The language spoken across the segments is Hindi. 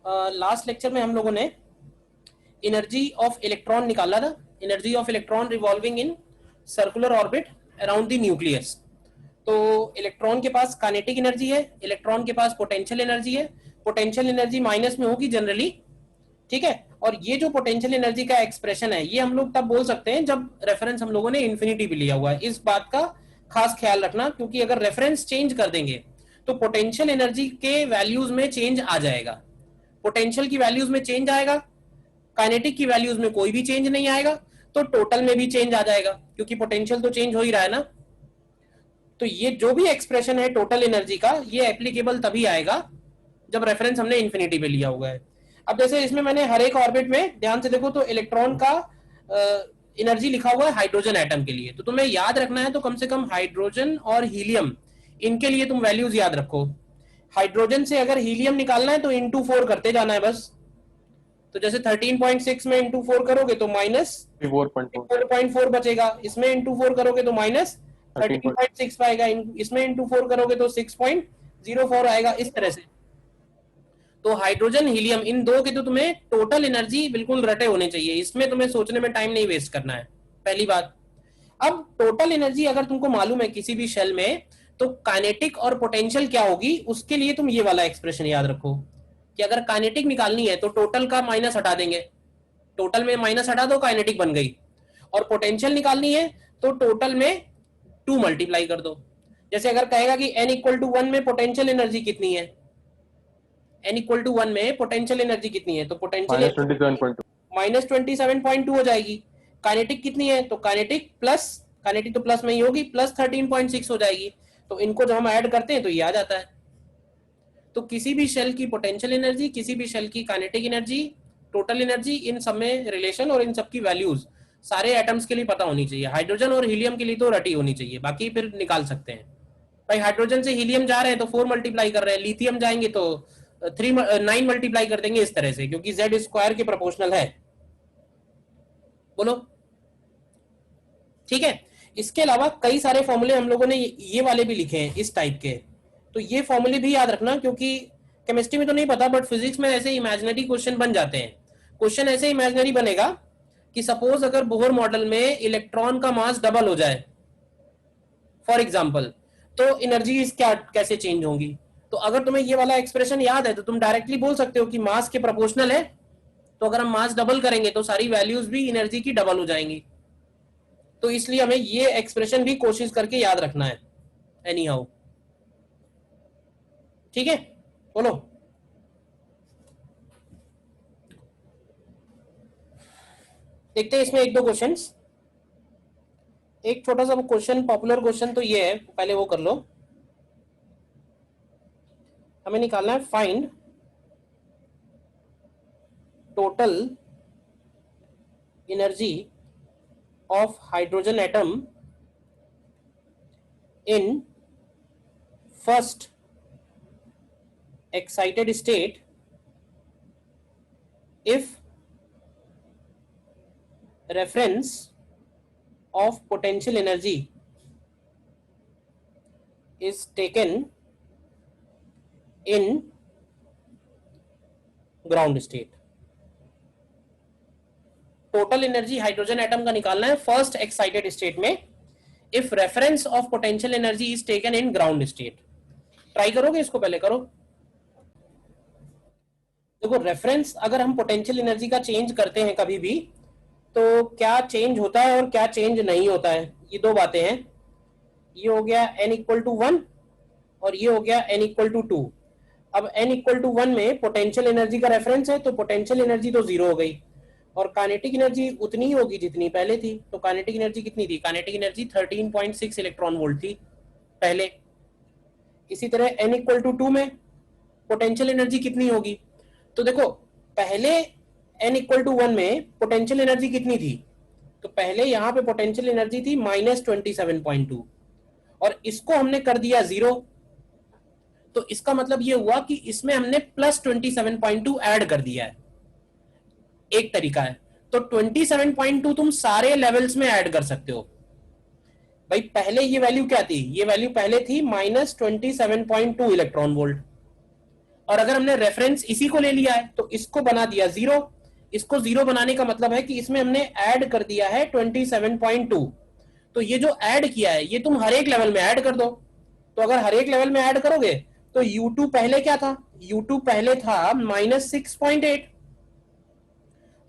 लास्ट लेक्चर में हम लोगों ने एनर्जी ऑफ इलेक्ट्रॉन निकाला था, energy of electron revolving in circular orbit around the nucleus. तो इलेक्ट्रॉन के पास काइनेटिक एनर्जी है, इलेक्ट्रॉन के पास पोटेंशियल एनर्जी है, पोटेंशियल एनर्जी माइनस में होगी जनरली, ठीक है। और ये जो पोटेंशियल एनर्जी का एक्सप्रेशन है ये हम लोग तब बोल सकते हैं जब रेफरेंस हम लोगों ने इन्फिनिटी पे लिया हुआ है। इस बात का खास ख्याल रखना, क्योंकि अगर रेफरेंस चेंज कर देंगे तो पोटेंशियल एनर्जी के वैल्यूज में चेंज आ जाएगा, पोटेंशियल की वैल्यूज में चेंज आएगा, काइनेटिक की वैल्यूज में कोई भी चेंज नहीं आएगा, तो टोटल में भी चेंज आ जाएगा, क्योंकि पोटेंशियल तो चेंज हो ही रहा है ना। तो ये जो भी एक्सप्रेशन है टोटल एनर्जी का, ये एप्लीकेबल तभी आएगा जब रेफरेंस हमने इन्फिनिटी पे लिया हुआ है। अब जैसे इसमें मैंने हर एक ऑर्बिट में ध्यान से देखो तो इलेक्ट्रॉन का एनर्जी लिखा हुआ है हाइड्रोजन एटम के लिए, तो तुम्हें याद रखना है तो कम से कम हाइड्रोजन और हीलियम इनके लिए तुम वैल्यूज याद रखो। हाइड्रोजन से अगर हीलियम निकालना है तो इंटू 4 करते जाना है बस। तो जैसे 13.6 में इंटू 4 करोगे तो माइनस 4.4 बचेगा, इसमें इंटू 4 करोगे तो माइनस 13.6 आएगा, इसमें इंटू 4 करोगे तो 6.04 आएगा, इस तरह से। तो हाइड्रोजन हीलियम इन दो के तो तुम्हें टोटल एनर्जी बिल्कुल रटे होने चाहिए, इसमें तुम्हें सोचने में टाइम नहीं वेस्ट करना है, पहली बात। अब टोटल एनर्जी अगर तुमको मालूम है किसी भी शेल में, तो काइनेटिक और पोटेंशियल क्या होगी, उसके लिए तुम ये वाला एक्सप्रेशन याद रखो कि अगर काइनेटिक निकालनी है तो टोटल का माइनस हटा देंगे, टोटल में माइनस हटा दो, काइनेटिक बन गई। और पोटेंशियल निकालनी है तो टोटल में 2 मल्टीप्लाई कर दो। जैसे अगर कहेगा कि n इक्वल टू 1 में पोटेंशियल एनर्जी कितनी है, n इक्वल टू 1 में पोटेंशियल एनर्जी कितनी है, तो पोटेंशियल -27.2 हो जाएगी। काइनेटिक कितनी है, तो काइनेटिक तो प्लस में ही होगी, प्लस 13.6 हो जाएगी। तो इनको जब हम ऐड करते हैं तो ये आ जाता है। तो किसी भी शेल की पोटेंशियल एनर्जी, किसी भी शेल की काइनेटिक एनर्जी, टोटल एनर्जी, इन सब में रिलेशन और इन सब की वैल्यूज सारे एटम्स के लिए पता होनी चाहिए। हाइड्रोजन और हीलियम के लिए तो रटी होनी चाहिए, बाकी फिर निकाल सकते हैं। भाई हाइड्रोजन से हीलियम जा रहे हैं तो 4 मल्टीप्लाई कर रहे हैं, लिथियम जाएंगे तो 9 मल्टीप्लाई कर देंगे, इस तरह से, क्योंकि जेड स्क्वायर के प्रोपोर्शनल है। बोलो ठीक है। इसके अलावा कई सारे फॉर्मूले हम लोगों ने ये वाले भी लिखे हैं इस टाइप के, तो ये फॉर्मूले भी याद रखना, क्योंकि केमिस्ट्री में तो नहीं पता बट फिजिक्स में ऐसे इमेजिनरी क्वेश्चन बन जाते हैं। क्वेश्चन ऐसे इमेजिनरी बनेगा कि सपोज अगर बोहर मॉडल में इलेक्ट्रॉन का मास डबल हो जाए फॉर एग्जांपल, तो एनर्जी क्या कैसे चेंज होंगी। तो अगर तुम्हें ये वाला एक्सप्रेशन याद है तो तुम डायरेक्टली बोल सकते हो कि मास के प्रोपोर्शनल है, तो अगर हम मास डबल करेंगे तो सारी वैल्यूज भी एनर्जी की डबल हो जाएंगी। तो इसलिए हमें ये एक्सप्रेशन भी कोशिश करके याद रखना है एनी हाउ, ठीक है। बोलो देखते हैं इसमें एक दो क्वेश्चंस। एक छोटा सा क्वेश्चन, पॉपुलर क्वेश्चन तो ये है, पहले वो कर लो। हमें निकालना है find total energy of hydrogen atom in first excited state if reference of potential energy is taken in ground state। Total energy hydrogen atom का निकालना है फर्स्ट एक्साइटेड स्टेट में, if reference of potential energy is taken in ground state. Try करोगे इसको, पहले करो। देखो रेफरेंस, अगर हम पोटेंशियल एनर्जी का चेंज करते हैं कभी भी, तो क्या चेंज होता है और क्या चेंज नहीं होता है, ये दो बातें हैं। ये हो गया n इक्वल टू 1 और ये हो गया n इक्वल टू 2। अब n इक्वल टू 1 में पोटेंशियल एनर्जी का रेफरेंस है, तो पोटेंशियल एनर्जी तो 0 हो गई और काइनेटिक एनर्जी उतनी ही होगी जितनी पहले थी। तो काइनेटिक एनर्जी कितनी थी, काइनेटिक एनर्जी 13.6 इलेक्ट्रॉन वोल्ट थी पहले। इसी तरह n इक्वल टू 2 में पोटेंशियल एनर्जी कितनी होगी, तो देखो पहले n इक्वल टू 1 में पोटेंशियल एनर्जी कितनी थी, तो पहले यहां पे पोटेंशियल एनर्जी थी -27.2 और इसको हमने कर दिया 0। तो इसका मतलब ये हुआ कि इसमें हमने +27.2 ऐड कर दिया है, एक तरीका है। तो 27.2 तुम सारे लेवल्स में ऐड कर सकते हो। भाई पहले ये वैल्यू क्या थी, ये वैल्यू पहले थी -27.2 इलेक्ट्रॉन वोल्ट, और अगर हमने रेफरेंस इसी को ले लिया है तो इसको बना दिया 0, इसको 0 बनाने का मतलब है कि इसमें हमने ऐड कर दिया है 27.2। तो ये जो ऐड किया है ये तुम हर एक लेवल में ऐड कर दो। तो अगर हर एक लेवल में ऐड करोगे तो U2 पहले क्या था, U2 पहले था -6.8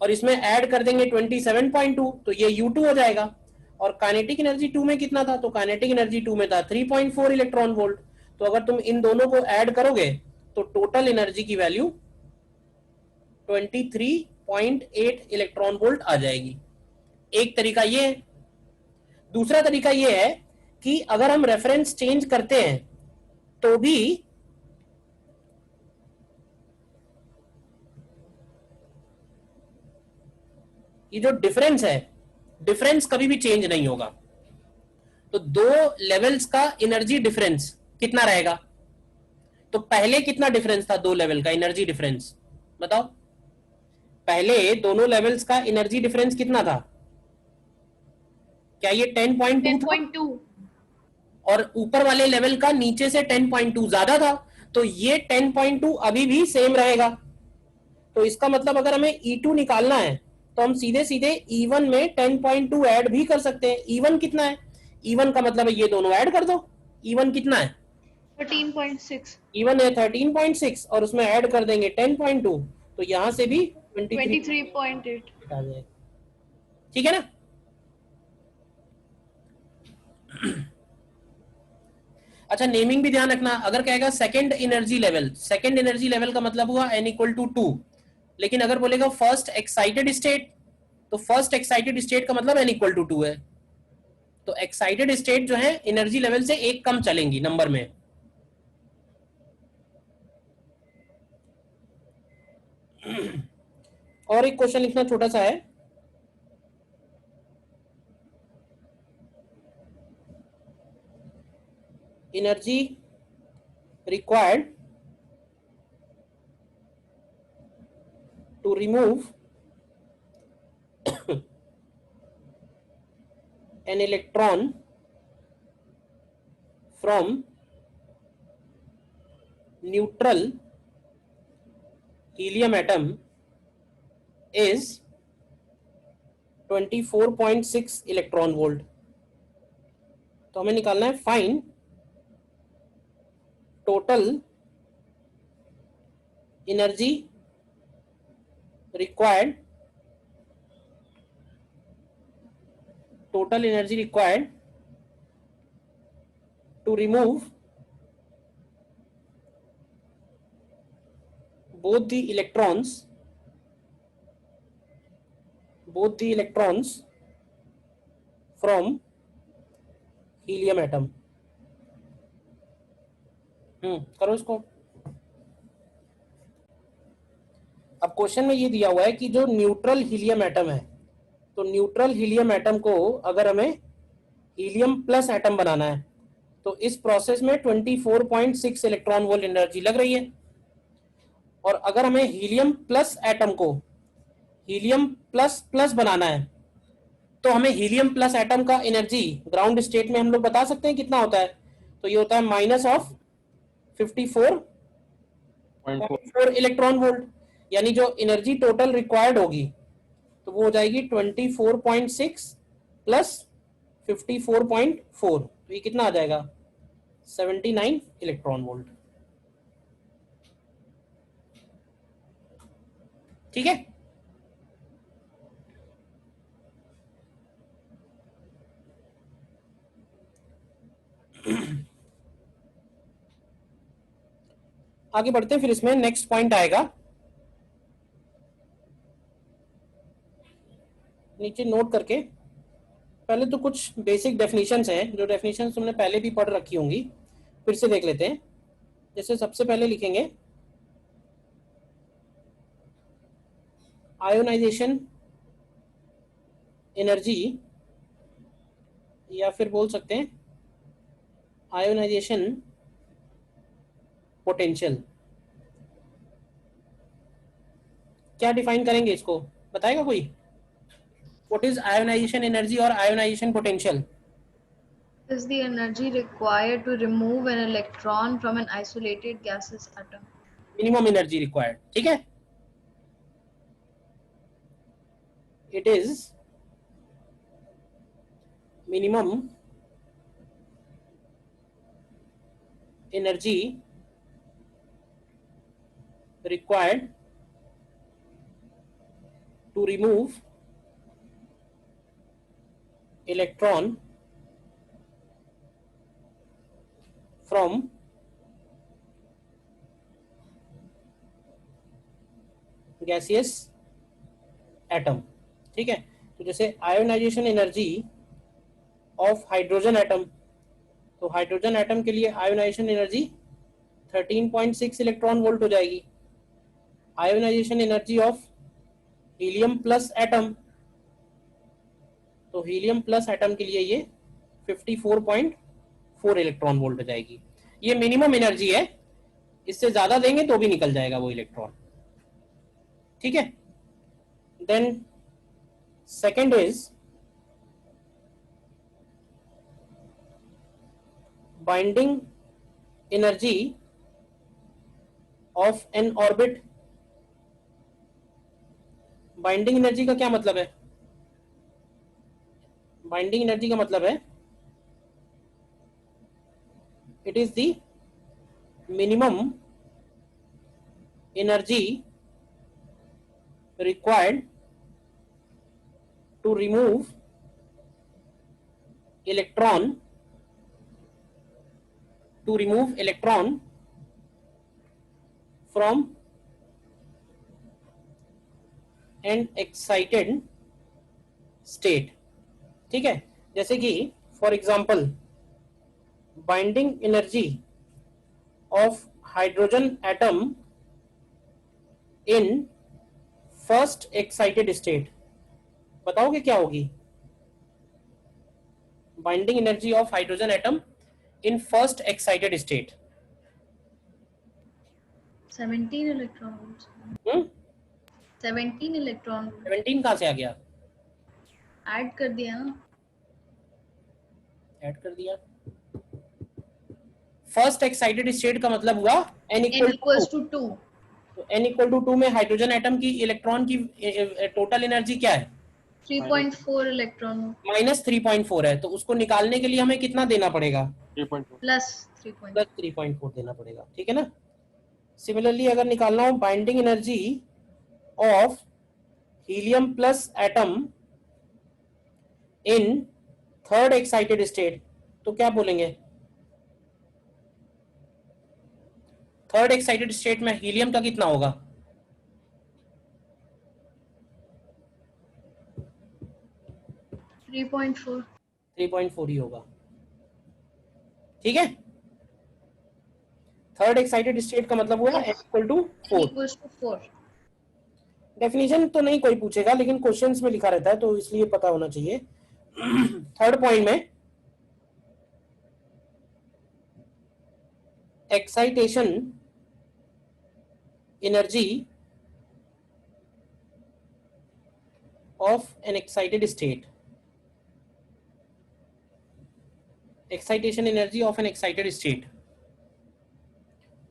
और इसमें ऐड कर देंगे 27.2 तो ये U2 हो जाएगा। और काइनेटिक एनर्जी 2 में कितना था, तो काइनेटिक एनर्जी 2 में था 3.4 इलेक्ट्रॉन वोल्ट। तो अगर तुम इन दोनों को ऐड करोगे तो टोटल एनर्जी की वैल्यू 23.8 इलेक्ट्रॉन वोल्ट आ जाएगी। एक तरीका ये है। दूसरा तरीका ये है कि अगर हम रेफरेंस चेंज करते हैं तो भी ये जो डिफरेंस है, डिफरेंस कभी भी चेंज नहीं होगा। तो दो लेवल्स का एनर्जी डिफरेंस कितना रहेगा, तो पहले कितना डिफरेंस था दो लेवल का एनर्जी डिफरेंस, बताओ। पहले दोनों लेवल्स का एनर्जी डिफरेंस कितना था, क्या ये 10.2 था 10.2 और ऊपर वाले लेवल का नीचे से 10.2 ज्यादा था, तो ये 10.2 अभी भी सेम रहेगा। तो इसका मतलब अगर हमें E2 निकालना है तो हम सीधे सीधे E1 में 10.2 ऐड भी कर सकते हैं। E1 कितना है, E1 का मतलब है ये दोनों ऐड कर दो। E1 कितना है, 13.6 E1 है 13.6 और उसमें ऐड कर देंगे 10.2 तो यहां से भी 23 23.8 आ जाएगा। ठीक है ना। अच्छा, नेमिंग भी ध्यान रखना। अगर कहेगा second energy level, second energy level का मतलब हुआ n = 2, लेकिन अगर बोलेगा फर्स्ट एक्साइटेड स्टेट तो फर्स्ट एक्साइटेड स्टेट का मतलब n = 2 है। तो एक्साइटेड स्टेट जो है एनर्जी लेवल से एक कम चलेंगी नंबर में। और एक क्वेश्चन लिखना छोटा सा है, energy required to remove an electron from neutral helium atom is 24.6 electron volt. तो हमें निकालना है find total energy required, total energy required to remove both the electrons from helium atom। करो इसको। अब क्वेश्चन में ये दिया हुआ है कि जो न्यूट्रल हीलियम एटम है, तो न्यूट्रल हीलियम एटम को अगर हमें हीलियम प्लस एटम बनाना है तो इस प्रोसेस में 24.6 इलेक्ट्रॉन वोल्ट एनर्जी लग रही है। और अगर हमें हीलियम प्लस एटम को हीलियम प्लस प्लस बनाना है तो हमें हीलियम प्लस एटम का एनर्जी ग्राउंड स्टेट में हम लोग बता सकते हैं कितना होता है। तो ये होता है -54.4 इलेक्ट्रॉन वोल्ट, यानी जो एनर्जी टोटल रिक्वायर्ड होगी तो वो हो जाएगी 24.6 प्लस 54.4, तो ये कितना आ जाएगा 79 इलेक्ट्रॉन वोल्ट। ठीक है। आगे बढ़ते हैं, फिर इसमें नेक्स्ट पॉइंट आएगा, नीचे नोट करके। पहले तो कुछ बेसिक डेफिनेशंस हैं, जो डेफिनेशंस तुमने पहले भी पढ़ रखी होंगी, फिर से देख लेते हैं। जैसे सबसे पहले लिखेंगे आयोनाइजेशन एनर्जी, या फिर बोल सकते हैं आयोनाइजेशन पोटेंशियल। क्या डिफाइन करेंगे इसको, बताएगा कोई? व्हाट इज आयोनाइजेशन एनर्जी और ionization potential? is the energy required to remove an electron from an isolated gaseous atom. Minimum energy required, ठीक है। It is minimum energy required to remove electron from gaseous atom, ठीक है। तो जैसे ionization energy of hydrogen atom, तो हाइड्रोजन एटम के लिए आयोनाइजेशन एनर्जी 13.6 इलेक्ट्रॉन वोल्ट हो जाएगी। Ionization energy of helium plus atom, तो हीलियम प्लस एटम के लिए ये 54.4 इलेक्ट्रॉन वोल्ट हो जाएगी। ये मिनिमम एनर्जी है, इससे ज्यादा देंगे तो भी निकल जाएगा वो इलेक्ट्रॉन, ठीक है। Then second is binding energy of an orbit. Binding energy का क्या मतलब है? बाइंडिंग एनर्जी का मतलब है it is the minimum energy required to remove electron from an excited state, ठीक है। जैसे कि for example binding energy of hydrogen atom in first excited state, बताओगे क्या होगी? Binding energy of hydrogen atom in first excited state 17 electron volt. 17 electron volt 17 कहां से आ गया? ऐड कर दिया ना, ऐड कर दिया। फर्स्ट एक्साइटेड स्टेट का मतलब हुआ n n equals to 2। तो n इक्वल टू 2 में हाइड्रोजन एटम की इलेक्ट्रॉन की टोटल एनर्जी क्या है? 3.4 इलेक्ट्रॉन माइनस 3.4 है, तो उसको निकालने के लिए हमें कितना देना पड़ेगा? प्लस 3.4। प्लस 3.4 देना पड़ेगा, ठीक है ना। सिमिलरली अगर निकालना हो binding energy of helium plus atom in third excited state, तो क्या बोलेंगे? थर्ड एक्साइटेड स्टेट में हीलियम का कितना होगा? 3.4 ही होगा, ठीक है। थर्ड एक्साइटेड स्टेट का मतलब हुआ n इक्वल टू 4। डेफिनेशन तो नहीं कोई पूछेगा, लेकिन क्वेश्चंस में लिखा रहता है तो इसलिए पता होना चाहिए। थर्ड पॉइंट में excitation energy of N excited state, excitation energy of N excited state,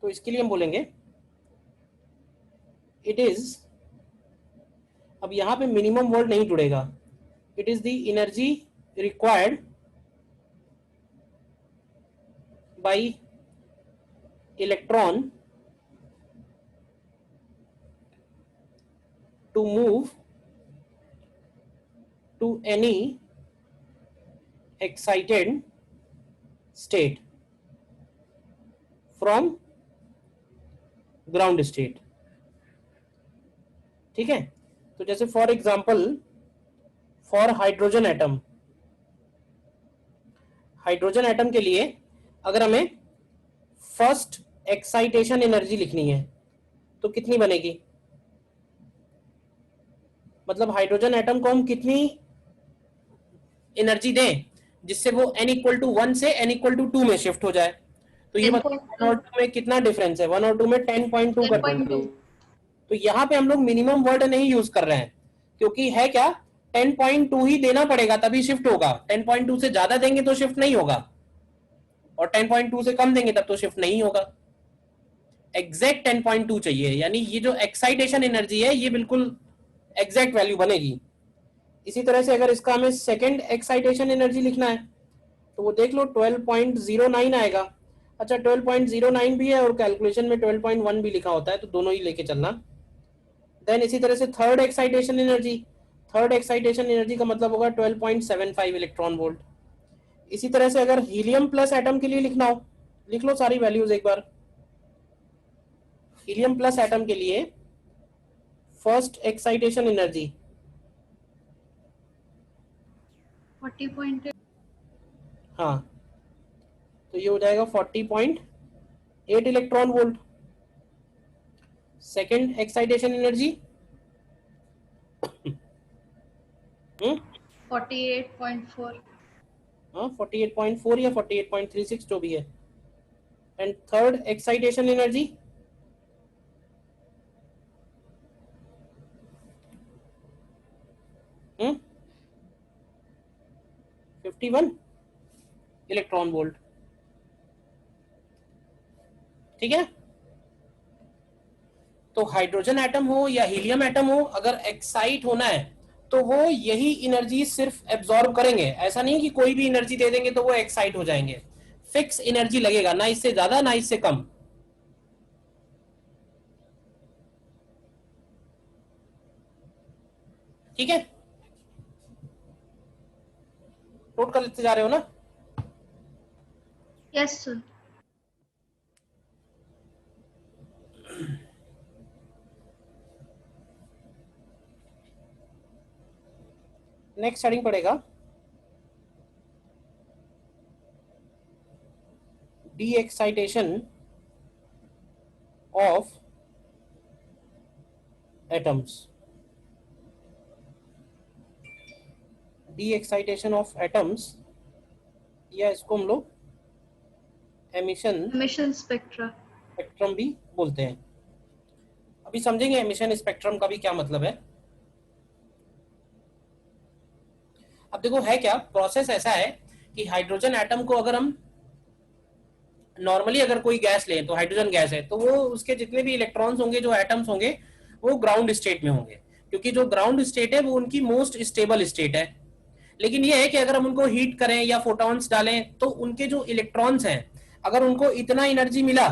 तो इसके लिए हम बोलेंगे इट इज, अब यहां पे मिनिमम वर्ड नहीं जुड़ेगा, it is the energy required by electron to move to any excited state from ground state, ठीक है। तो जैसे for example for hydrogen atom, hydrogen atom के लिए अगर हमें फर्स्ट एक्साइटेशन एनर्जी लिखनी है तो कितनी बनेगी? मतलब हाइड्रोजन एटम को हम कितनी एनर्जी दें जिससे वो n इक्वल टू 1 से n इक्वल टू 2 में शिफ्ट हो जाए? तो ये बताओ 1 और 2 में कितना डिफरेंस है? 1 और 2 में 10.2 कर देंगे। तो यहाँ पे हम लोग मिनिमम वर्ड नहीं यूज कर रहे हैं, क्योंकि है क्या, 10.2 ही देना पड़ेगा तभी शिफ्ट होगा। 10.2 से ज्यादा देंगे तो शिफ्ट नहीं होगा, और 10.2 से कम देंगे तब तो शिफ्ट नहीं होगा। एग्जैक्ट 10.2 चाहिए, यानी ये जो एक्साइटेशन एनर्जी है ये बिल्कुल एग्जैक्ट वैल्यू बनेगी। इसी तरह से अगर इसका हमें सेकंड एक्साइटेशन एनर्जी लिखना है तो वो देख लो 12.09 आएगा। अच्छा 12.09 भी है और कैलकुलेशन में 12.1 भी लिखा होता है, तो दोनों ही लेके चलना। देन इसी तरह से third excitation energy, third excitation energy का मतलब होगा 12.75 इलेक्ट्रॉन वोल्ट। इसी तरह से अगर हीलियम प्लस एटम के लिए लिखना हो, लिख लो सारी वैल्यूज एक बार। हीलियम प्लस एटम के लिए फर्स्ट एक्साइटेशन एनर्जी 40.8। हाँ, तो ये हो जाएगा 40.8 electron volt. Second excitation energy 48.4। हाँ 48.4 या 48.36 जो भी है। And third excitation energy 51 electron volt. ठीक है, तो हाइड्रोजन एटम हो या हीलियम एटम हो, अगर एक्साइट होना है तो वो यही एनर्जी सिर्फ एब्जॉर्ब करेंगे। ऐसा नहीं कि कोई भी एनर्जी दे देंगे तो वो एक्साइट हो जाएंगे। फिक्स एनर्जी लगेगा, ना इससे ज्यादा ना इससे कम। ठीक है, नोट कर लेते जा रहे हो ना? Yes sir. नेक्स्ट हेडिंग पड़ेगा D excitation of atoms. D excitation of atoms, या इसको हम लोग एमिशन स्पेक्ट्रा स्पेक्ट्रम भी बोलते हैं। अभी समझेंगे एमिशन स्पेक्ट्रम का भी क्या मतलब है। अब देखो है क्या, प्रोसेस ऐसा है कि हाइड्रोजन एटम को अगर हम नॉर्मली अगर कोई गैस लें तो हाइड्रोजन गैस है, तो वो उसके जितने भी इलेक्ट्रॉन्स होंगे, जो एटम्स होंगे, वो ग्राउंड स्टेट में होंगे, क्योंकि जो ग्राउंड स्टेट है वो उनकी मोस्ट स्टेबल स्टेट है। लेकिन ये है कि अगर हम उनको हीट करें या फोटॉन्स डालें तो उनके जो इलेक्ट्रॉन्स हैं, अगर उनको इतना एनर्जी मिला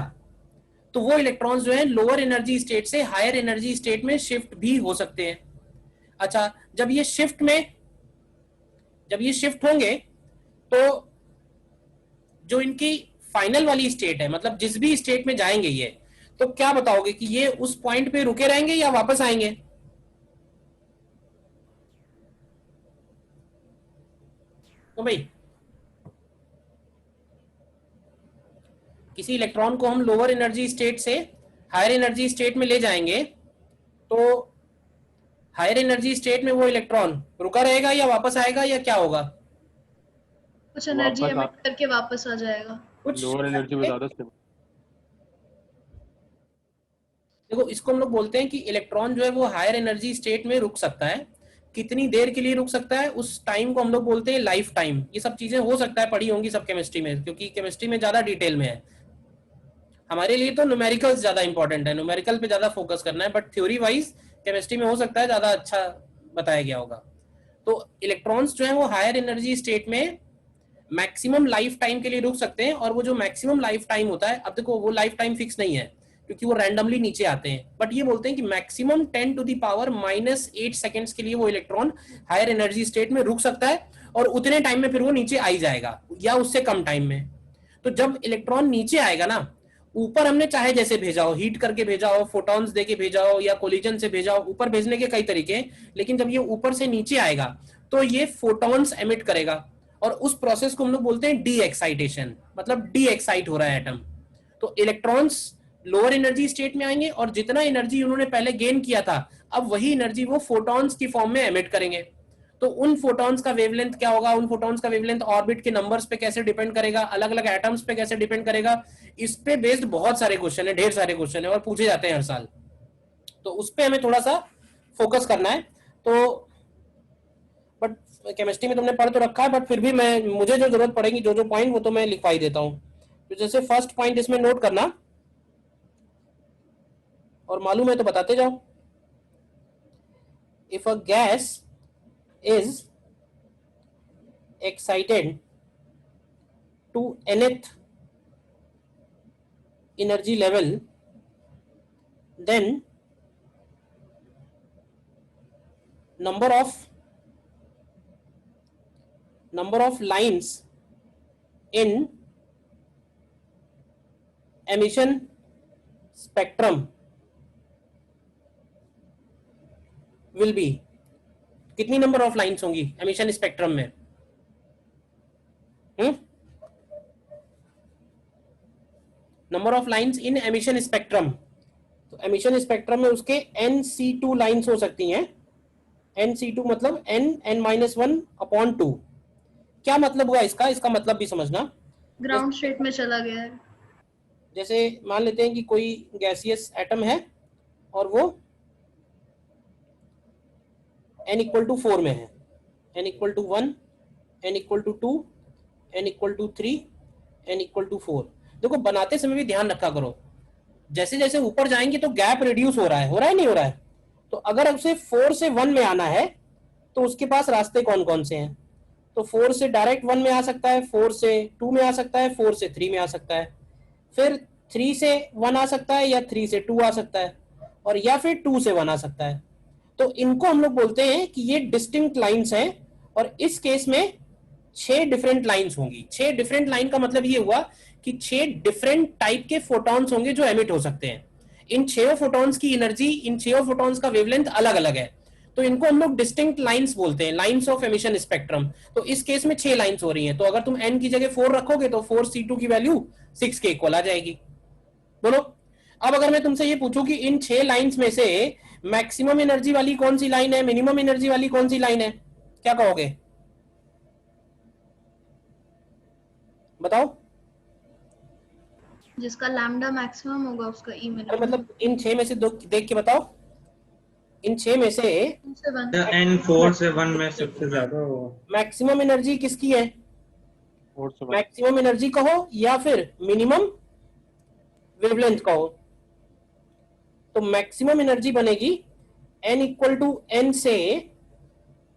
तो वो इलेक्ट्रॉन्स जो है लोअर एनर्जी स्टेट से हायर एनर्जी स्टेट में शिफ्ट भी हो सकते हैं। अच्छा, जब ये शिफ्ट होंगे तो जो इनकी फाइनल वाली स्टेट है, मतलब जिस भी स्टेट में जाएंगे ये, तो क्या बताओगे कि ये उस पॉइंट पे रुके रहेंगे या वापस आएंगे? तो भाई किसी इलेक्ट्रॉन को हम लोअर एनर्जी स्टेट से हायर एनर्जी स्टेट में ले जाएंगे, तो हायर एनर्जी स्टेट में वो इलेक्ट्रॉन रुका रहेगा या वापस आएगा या क्या होगा? कुछ एनर्जी एमिट करके वापस आ जाएगा। कुछ लोअर एनर्जी में ज्यादा स्टेबल। देखो इसको हम लोग बोलते हैं कि इलेक्ट्रॉन जो है वो हायर एनर्जी स्टेट में रुक सकता है। कितनी देर के लिए रुक सकता है, उस टाइम को हम लोग बोलते हैं लाइफ टाइम। ये सब चीजें हो सकता है पढ़ी होंगी सब केमिस्ट्री में, क्योंकि केमिस्ट्री में ज्यादा डिटेल में है। हमारे लिए तो न्यूमेरिकल्स ज्यादा इंपॉर्टेंट है, न्यूमेरिकल पे ज्यादा फोकस करना है, बट थ्योरी वाइज केमिस्ट्री में हो सकता है ज्यादा अच्छा बताया गया होगा। तो इलेक्ट्रॉन्स जो है वो हायर एनर्जी स्टेट में मैक्सिमम लाइफ टाइम के लिए रुक सकते हैं। और वो जो मैक्सिमम लाइफ टाइम होता है, अब देखो वो लाइफ टाइम फिक्स नहीं है क्योंकि वो रैंडमली नीचे आते हैं, बट ये बोलते हैं कि मैक्सिमम 10⁻⁻8 सेकेंड्स के लिए वो इलेक्ट्रॉन हायर एनर्जी स्टेट में रुक सकता है, और उतने टाइम में फिर वो नीचे आ ही जाएगा या उससे कम टाइम में। तो जब इलेक्ट्रॉन नीचे आएगा ना, ऊपर हमने चाहे जैसे भेजा हो, हीट करके भेजा हो, फोटॉन्स देके भेजा हो, या कोलिजन से भेजा हो, ऊपर भेजने के कई तरीके, लेकिन जब ये ऊपर से नीचे आएगा तो ये फोटॉन्स एमिट करेगा, और उस प्रोसेस को हम लोग बोलते हैं डी एक्साइटेशन, मतलब डी एक्साइट हो रहा है एटम। तो इलेक्ट्रॉन्स लोअर एनर्जी स्टेट में आएंगे और जितना एनर्जी उन्होंने पहले गेन किया था, अब वही एनर्जी वो फोटॉन्स की फॉर्म में एमिट करेंगे। तो उन फोटॉन्स का वेवलेंथ क्या होगा, उन फोटॉन्स का वेवलेंथ ऑर्बिट के नंबर्स पे कैसे डिपेंड करेगा, अलग अलग एटम्स पे कैसे डिपेंड करेगा, इस पे बेस्ड बहुत सारे क्वेश्चन है, ढेर सारे क्वेश्चन है और पूछे जाते हैं हर साल। तो उस पे हमें थोड़ा सा फोकस करना है। तो बट केमिस्ट्री में तुमने पढ़ तो रखा है, बट फिर भी मुझे जो जरूरत पड़ेगी, जो जो पॉइंट, वो तो मैं लिखवा ही देता हूँ। तो जैसे फर्स्ट पॉइंट इसमें नोट करना और मालूम है तो बताते जाओ। If a gas is excited to nth energy level, then number of lines in emission spectrum will be, कितनी नंबर ऑफ लाइंस होंगी एमिशन स्पेक्ट्रम में? Number of lines in emission spectrum, तो एमिशन स्पेक्ट्रम में उसके NC2 लाइंस हो सकती हैं। NC2 मतलब n-1/2। क्या मतलब हुआ इसका? इसका मतलब भी समझना। ग्राउंड स्टेट में चला गया है। जैसे मान लेते हैं कि कोई गैसियस एटम है और वो n=4 में है, n=1, n=2, n=3, n=4। देखो बनाते समय भी ध्यान रखा करो, जैसे जैसे ऊपर जाएंगे तो गैप रिड्यूस हो रहा है नहीं हो रहा है? तो अगर उसे 4 से 1 में आना है तो उसके पास रास्ते कौन कौन से हैं? तो 4 से डायरेक्ट 1 में आ सकता है, 4 से 2 में आ सकता है, 4 से 3 में आ सकता है, फिर 3 से 1 आ सकता है, या 3 से 2 आ सकता है, और या फिर 2 से 1 आ सकता है। तो इनको हम लोग बोलते हैं कि ये डिस्टिंक्ट लाइंस हैं, और इस केस में 6 डिफरेंट लाइंस होंगी। 6 डिफरेंट लाइन का मतलब ये हुआ कि 6 डिफरेंट टाइप के फोटॉन्स होंगे जो एमिट हो सकते हैं। इन 6 फोटॉन्स की एनर्जी, इन 6 फोटॉन्स का वेवलेंथ अलग अलग है, तो इनको हम लोग डिस्टिंक्ट लाइंस बोलते हैं, लाइंस ऑफ एमिशन स्पेक्ट्रम। तो इस केस में 6 लाइंस हो रही हैं, तो अगर तुम n की जगह 4 रखोगे तो 4C2 की वैल्यू 6 के इक्वल आ जाएगी। बोलो, अब अगर मैं तुमसे ये पूछूं कि इन 6 लाइंस में से मैक्सिमम एनर्जी वाली कौन सी लाइन है, मिनिमम एनर्जी वाली कौन सी लाइन है, क्या कहोगे? बताओ। जिसका लैम्डा मैक्सिमम होगा उसका ई मिनिमम। मतलब इन 6 में से दो देख के बताओ, इन 6 में से n4 से 1 में सबसे ज्यादा होगा। मैक्सिमम एनर्जी किसकी है? मैक्सिमम एनर्जी कहो या फिर मिनिमम वेवलेंथ कहो। तो मैक्सिमम एनर्जी बनेगी n=n से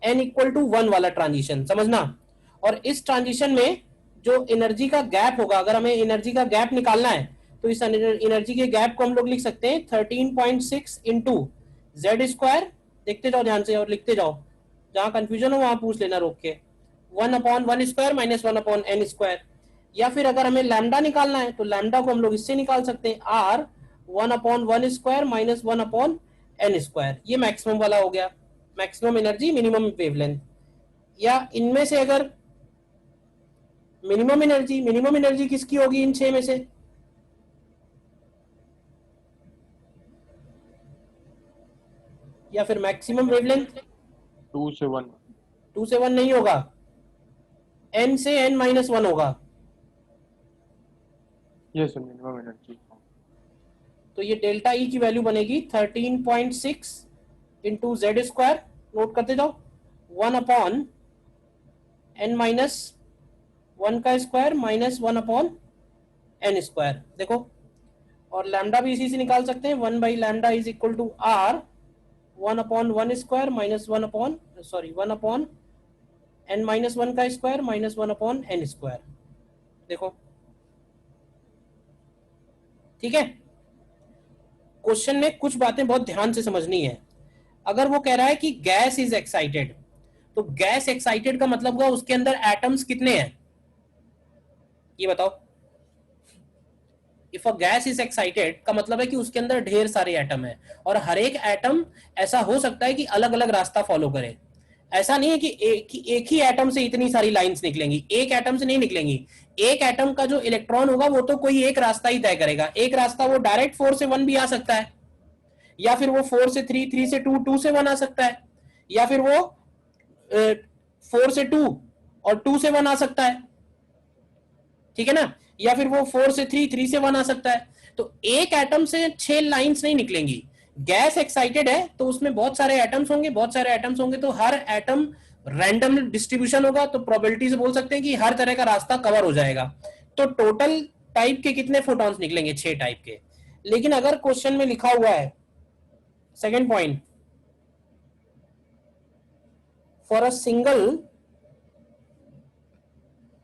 n=1 वाला ट्रांजिशन, समझना। और इस ट्रांजिशन में जो एनर्जी का गैप होगा, अगर हमें एनर्जी का गैप निकालना है तो इस एनर्जी के गैप को हम लोग लिख सकते हैं 13.6 इंटू Z²। देखते जाओ ध्यान से और लिखते जाओ, जहां कंफ्यूजन हो वहां पूछ लेना रोक के। 1/1² माइनस 1/n²। या फिर अगर हमें लैम्डा निकालना है तो लैम्डा को हम लोग इससे निकाल सकते हैं, R 1/1² माइनस 1/n²। ये मैक्सिमम वाला हो गया, मैक्सिमम एनर्जी मिनिमम वेवलेंथ। या इनमें से अगर मिनिमम एनर्जी किसकी होगी इन 6 में से? या फिर मैक्सिमम वेवलेंथ? 2 से 1। 2 से 1 नहीं होगा, n से n-1 होगा। Yes sir, minimum energy. तो ये डेल्टा ई की वैल्यू बनेगी 13.6 इंटू Z²। नोट करते जाओ, 1/n-1² माइनस 1/n²। देखो, और लैम्डा भी इसी से निकाल सकते हैं, 1/λ is equal to R 1/1² minus 1/n-1² minus 1/n²। देखो, ठीक है। क्वेश्चन में कुछ बातें बहुत ध्यान से समझनी है। अगर वो कह रहा है कि गैस इज एक्साइटेड, तो गैस एक्साइटेड का मतलब हुआ उसके अंदर एटम्स कितने हैं, ये बताओ। If a gas is excited का मतलब है कि उसके अंदर ढेर सारे एटम है, और हर एक एटम ऐसा हो सकता है कि अलग अलग रास्ता फॉलो करे। ऐसा नहीं है कि एक ही एटम से इतनी सारी लाइंस निकलेंगी, एक एटम से नहीं निकलेंगी। एक एटम का जो इलेक्ट्रॉन होगा वो तो कोई एक रास्ता ही तय करेगा। एक रास्ता वो डायरेक्ट 4 से 1 भी आ सकता है, या फिर वो 4 से 3, 3 से 2, 2 से 1 आ सकता है, या फिर वो 4 से 2 और 2 से 1 आ सकता है, ठीक है ना। या फिर वो 4 से 3, 3 से 1 आ सकता है। तो एक एटम से 6 लाइंस नहीं निकलेंगी। गैस एक्साइटेड है तो उसमें बहुत सारे एटम्स होंगे, तो हर एटम रैंडम डिस्ट्रीब्यूशन होगा, तो प्रोबेबिलिटी से बोल सकते हैं कि हर तरह का रास्ता कवर हो जाएगा। तो टोटल टाइप के कितने फोटॉन्स निकलेंगे? 6 टाइप के। लेकिन अगर क्वेश्चन में लिखा हुआ है Second point, for a single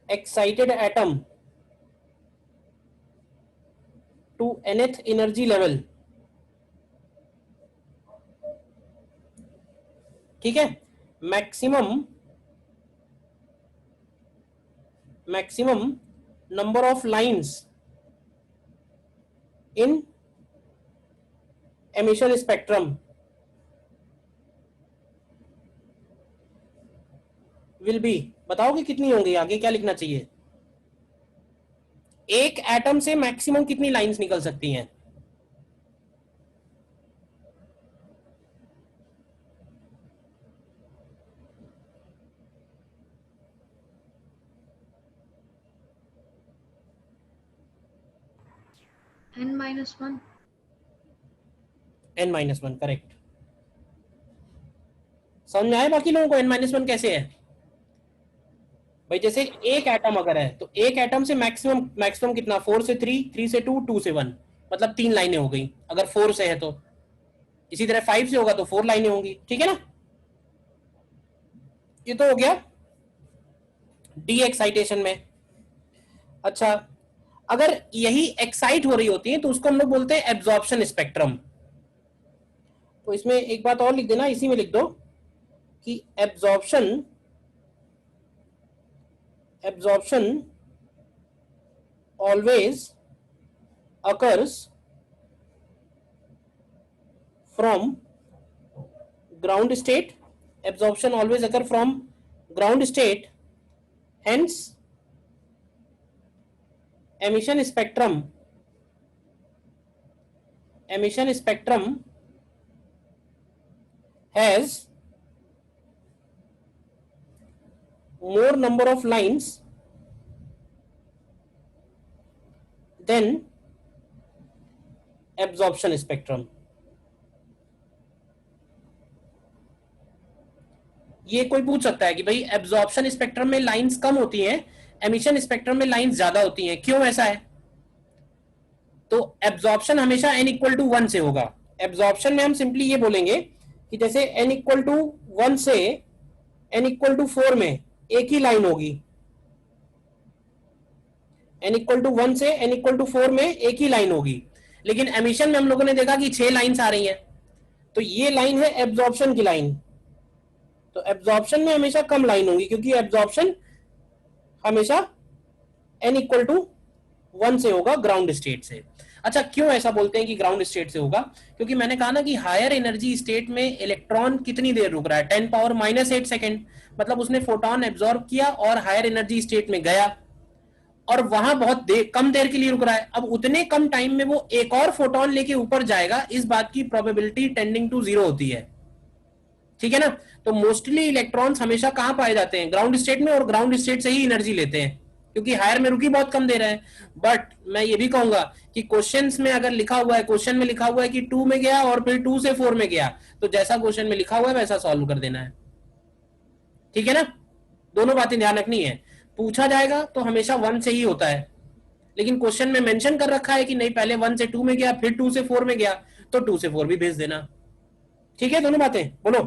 excited atom to nth energy level, ठीक है, maximum number of lines in emission spectrum will be, बताओगे कितनी होंगी, आगे क्या लिखना चाहिए? एक एटम से मैक्सिमम कितनी लाइंस निकल सकती हैं? n-1। n-1, correct. समझ में आया बाकी लोगों को n-1 कैसे है? भाई जैसे एक एटम अगर है तो एक एटम से मैक्सिमम कितना, 4 से 3, 3 से 2, 2 से 1, मतलब 3 लाइनें हो गई अगर 4 से है तो। इसी तरह 5 से होगा तो 4 लाइनें होंगी, ठीक है ना? ये तो हो गया डी एक्साइटेशन में। अच्छा, अगर यही एक्साइट हो रही होती है तो उसको हम लोग बोलते हैं एब्जॉर्प्शन स्पेक्ट्रम। तो इसमें एक बात और लिख देना, इसी में लिख दो कि absorption always occurs from ground state. Absorption always occur from ground state. Hence, emission spectrum has more number of lines than absorption spectrum. ये कोई पूछ सकता है कि भाई एब्जॉर्प्शन स्पेक्ट्रम में लाइंस कम होती हैं, एमिशन स्पेक्ट्रम में लाइंस ज्यादा होती हैं, क्यों ऐसा है? तो एब्जॉर्प्शन हमेशा n=1 से होगा। एब्जॉर्प्शन में हम सिंपली ये बोलेंगे कि जैसे n=1 से n=4 में एक ही लाइन होगी, n=1 से n=4 में एक ही लाइन होगी, लेकिन एमिशन में हम लोगों ने देखा कि 6 लाइंस आ रही हैं। तो ये लाइन है एब्जॉर्प्शन की लाइन, तो एब्जॉर्प्शन में हमेशा कम लाइन होगी क्योंकि एब्जॉर्प्शन हमेशा n=1 से होगा ग्राउंड स्टेट से। अच्छा, क्यों ऐसा बोलते हैं कि ग्राउंड स्टेट से होगा? क्योंकि मैंने कहा ना कि हायर एनर्जी स्टेट में इलेक्ट्रॉन कितनी देर रुक रहा है, 10⁻⁸ सेकेंड, मतलब उसने फोटोन एब्जॉर्ब किया और हायर एनर्जी स्टेट में गया और वहां बहुत कम देर के लिए रुक रहा है। अब उतने कम टाइम में वो एक और फोटोन लेके ऊपर जाएगा, इस बात की प्रोबेबिलिटी टेंडिंग टू 0 होती है, ठीक है ना? तो मोस्टली इलेक्ट्रॉन्स हमेशा कहां पाए जाते हैं? ग्राउंड स्टेट में, और ग्राउंड स्टेट से ही एनर्जी लेते हैं क्योंकि हायर में रुकी बहुत कम दे रहे हैं। बट मैं ये भी कहूंगा कि क्वेश्चंस में अगर लिखा हुआ है, क्वेश्चन में लिखा हुआ है कि 2 में गया और फिर 2 से 4 में गया, तो जैसा क्वेश्चन में लिखा हुआ है वैसा सॉल्व कर देना है, ठीक है ना? दोनों बातें ध्यान रखनी है। पूछा जाएगा तो हमेशा 1 से ही होता है, लेकिन क्वेश्चन में मेंशन कर रखा है कि नहीं पहले 1 से 2 में गया फिर 2 से 4 में गया, तो 2 से 4 भी भेज देना, ठीक है? दोनों बातें बोलो।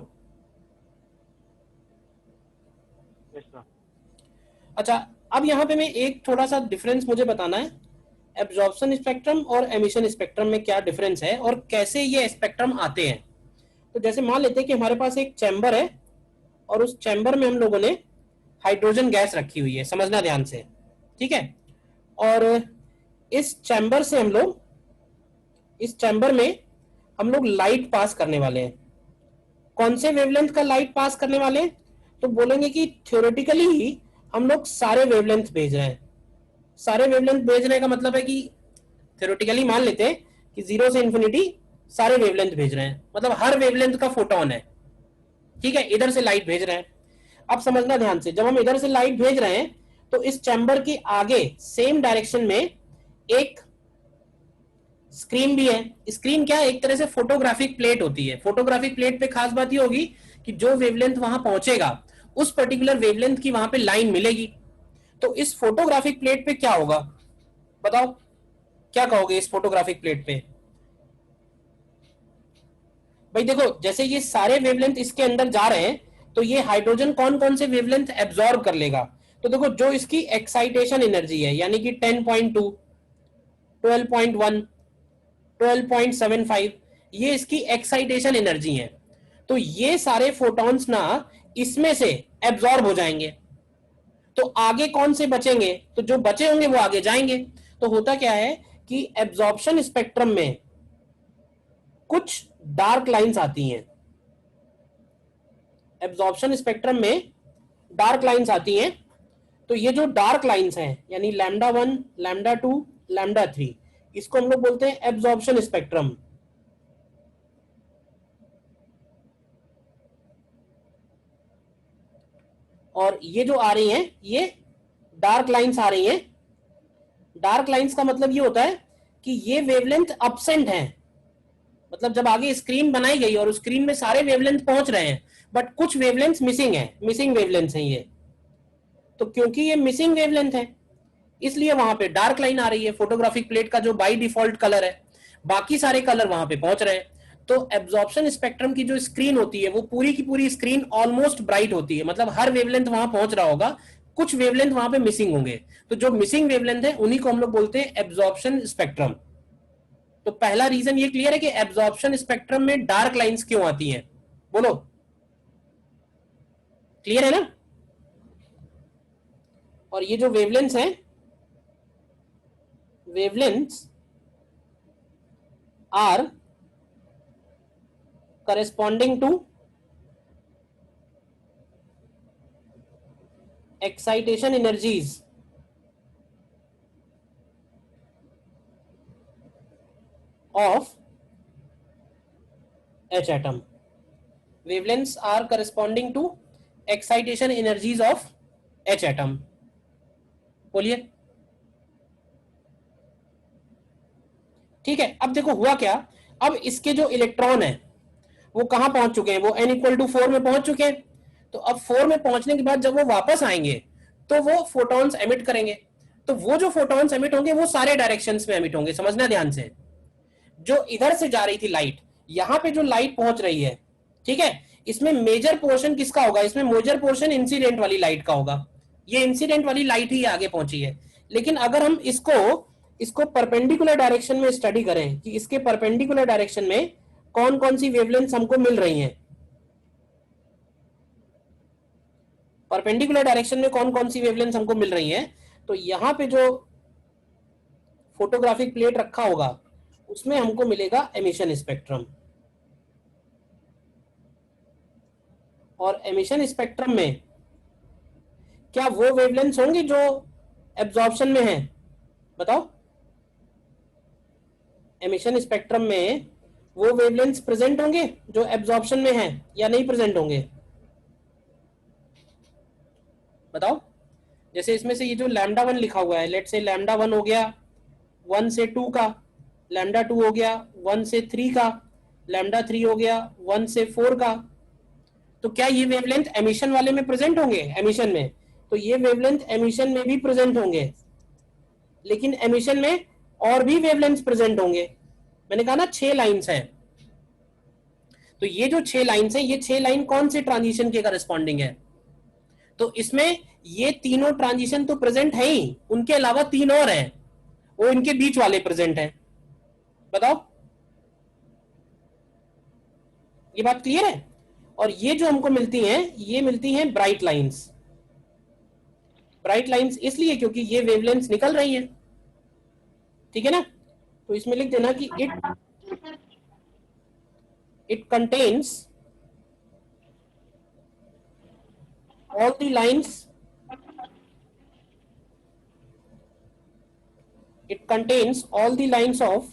अच्छा, अब यहां पे मैं एक थोड़ा सा डिफरेंस मुझे बताना है, एब्जॉर्प्शन स्पेक्ट्रम और एमिशन स्पेक्ट्रम में क्या डिफरेंस है और कैसे ये स्पेक्ट्रम आते हैं। तो जैसे मान लेते हैं कि हमारे पास एक चैम्बर है और उस चैम्बर में हम लोगों ने हाइड्रोजन गैस रखी हुई है, समझना ध्यान से, ठीक है? और इस चैम्बर में हम लोग लाइट पास करने वाले हैं। कौन से वेवलेंथ का लाइट पास करने वाले हैं? तो बोलेंगे कि थ्योरेटिकली ही हम लोग सारे वेवलेंथ भेज रहे हैं। सारे वेवलेंथ भेजने का मतलब है कि थ्योरेटिकली मान लेते हैं कि 0 से इंफिनिटी सारे वेवलेंथ भेज रहे हैं, मतलब हर वेवलेंथ का फोटोन है, ठीक है? इधर से लाइट भेज रहे हैं। अब समझना ध्यान से, जब हम इधर से लाइट भेज रहे हैं तो इस चैम्बर के आगे सेम डायरेक्शन में एक स्क्रीन भी है। स्क्रीन क्या है? एक तरह से फोटोग्राफिक प्लेट होती है। फोटोग्राफिक प्लेट पे खास बात ये होगी कि जो वेवलेंथ वहां पहुंचेगा उस पर्टिकुलर वेवलेंथ की वहां पे लाइन मिलेगी। तो इस फोटोग्राफिक प्लेट पे क्या होगा बताओ, क्या कहोगे इस फोटोग्राफिक प्लेट पे? भाई देखो, जैसे ये सारे वेवलेंथ इसके अंदर जा रहे हैं, तो ये हाइड्रोजन कौन कौन से वेवलेंथ एब्जॉर्ब कर लेगा? तो देखो, जो इसकी एक्साइटेशन एनर्जी है, यानी कि 10.2, 12.1, 12.75, ये इसकी एक्साइटेशन एनर्जी है। तो ये सारे फोटॉन्स ना इसमें से एब्जॉर्ब हो जाएंगे। तो आगे कौन से बचेंगे? तो जो बचे होंगे वो आगे जाएंगे। तो होता क्या है कि एब्जॉर्प्शन स्पेक्ट्रम में कुछ डार्क लाइंस आती हैं। एब्जॉर्प्शन स्पेक्ट्रम में डार्क लाइंस आती हैं। तो ये जो डार्क लाइंस हैं, यानी λ1, λ2, λ3, इसको हम लोग बोलते हैं एब्जॉर्प्शन स्पेक्ट्रम। और ये जो आ रही हैं, ये डार्क लाइंस आ रही हैं। डार्क लाइंस का मतलब ये होता है कि ये वेवलेंथ अब्सेंट है। मतलब जब आगे स्क्रीन बनाई गई और उस स्क्रीन में सारे वेवलेंथ पहुंच रहे हैं, बट कुछ वेवलेंथ मिसिंग है, मिसिंग वेवलेंथ हैं ये। तो क्योंकि ये मिसिंग वेवलेंथ है, इसलिए वहां पे डार्क लाइन आ रही है। फोटोग्राफिक प्लेट का जो बाय डिफॉल्ट कलर है, बाकी सारे कलर वहां पे पहुंच रहे हैं। तो एब्जॉर्प्शन स्पेक्ट्रम की जो स्क्रीन होती है, वो पूरी की पूरी स्क्रीन ऑलमोस्ट ब्राइट होती है। मतलब हर वेवलेंथ वहां पहुंच रहा होगा, कुछ वेवलेंथ वहां पे मिसिंग होंगे। तो जो मिसिंग वेवलेंथ है, उन्हीं को हम लोग बोलते हैं एब्जॉर्प्शन स्पेक्ट्रम। तो पहला रीजन ये क्लियर है कि एब्जॉर्प्शन स्पेक्ट्रम में डार्क लाइंस क्यों आती हैं? बोलो, क्लियर है ना? और ये जो वेवलेंथ्स हैं, wavelengths are corresponding to excitation energies of H atom. Wavelengths are corresponding to excitation energies of H atom. बोलिए। ठीक है, अब देखो हुआ क्या। अब इसके जो इलेक्ट्रॉन है वो कहां पहुंच चुके हैं? वो n=4 में पहुंच चुके हैं। तो अब 4 में पहुंचने के बाद जब वो वापस आएंगे तो वो फोटॉन्स एमिट करेंगे। तो वो जो फोटॉन्स एमिट होंगे वो सारे डायरेक्शंस में एमिट होंगे। समझना ध्यान से। जो इधर से जा रही थी लाइट, यहां पे जो लाइट पहुंच रही है, ठीक है, इसमें मेजर पोर्शन किसका होगा? इसमें मेजर पोर्शन इंसिडेंट वाली लाइट का होगा। ये इंसिडेंट वाली लाइट ही आगे पहुंची है। लेकिन अगर हम इसको परपेंडिकुलर डायरेक्शन में स्टडी करें कि इसके परपेंडिकुलर डायरेक्शन में कौन कौन सी वेवलेंथ्स हमको मिल रही हैं, परपेंडिकुलर डायरेक्शन में कौन कौन सी वेवलेंथ्स हमको मिल रही हैं, तो यहां पे जो फोटोग्राफिक प्लेट रखा होगा उसमें हमको मिलेगा एमिशन स्पेक्ट्रम। और एमिशन स्पेक्ट्रम में क्या वो वेवलेंथ्स होंगी जो एब्जॉर्प्शन में है? बताओ। एमिशन स्पेक्ट्रम में वो वेवलेंथ्स प्रेजेंट होंगे जो एब्जॉर्प्शन में है या नहीं प्रेजेंट होंगे? बताओ। जैसे इसमें से ये जो λ1 लिखा हुआ है, लेट से λ1 हो गया 1 से 2 का, λ2 हो गया 1 से 3 का, λ3 हो गया 1 से 4 का। तो क्या ये वेवलेंथ एमिशन वाले में प्रेजेंट होंगे? एमिशन में तो ये वेवलेंथ एमिशन में भी प्रेजेंट होंगे, लेकिन एमिशन में और भी वेवलेंथ प्रेजेंट होंगे। मैंने कहा ना 6 लाइंस हैं। तो ये जो 6 लाइंस हैं, ये 6 लाइन कौन से ट्रांजिशन के करस्पॉन्डिंग है? तो इसमें ये तीनों ट्रांजिशन तो प्रेजेंट है ही, उनके अलावा 3 और हैं, वो इनके बीच वाले प्रेजेंट हैं। बताओ, ये बात क्लियर है? और ये जो हमको मिलती हैं, ये मिलती हैं ब्राइट लाइंस। ब्राइट लाइंस इसलिए क्योंकि ये वेवलेंथ्स निकल रही हैं। ठीक है ना? तो इसमें लिख देना कि it contains all the lines, it contains all the lines of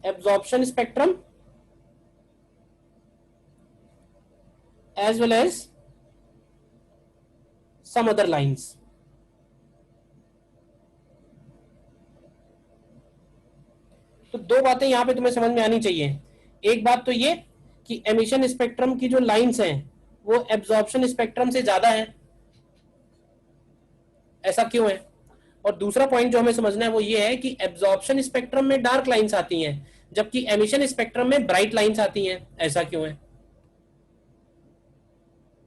absorption spectrum as well as some other lines. तो 2 बातें यहां पे तुम्हें समझ में आनी चाहिए। एक बात तो ये कि एमिशन स्पेक्ट्रम की जो लाइंस हैं वो एब्जॉर्प्शन स्पेक्ट्रम से ज्यादा है। ऐसा क्यों है? और दूसरा पॉइंट जो हमें समझना है वो ये है कि एब्जॉर्प्शन स्पेक्ट्रम में डार्क लाइंस आती हैं, जबकि एमिशन स्पेक्ट्रम में ब्राइट लाइंस आती हैं, ऐसा क्यों है?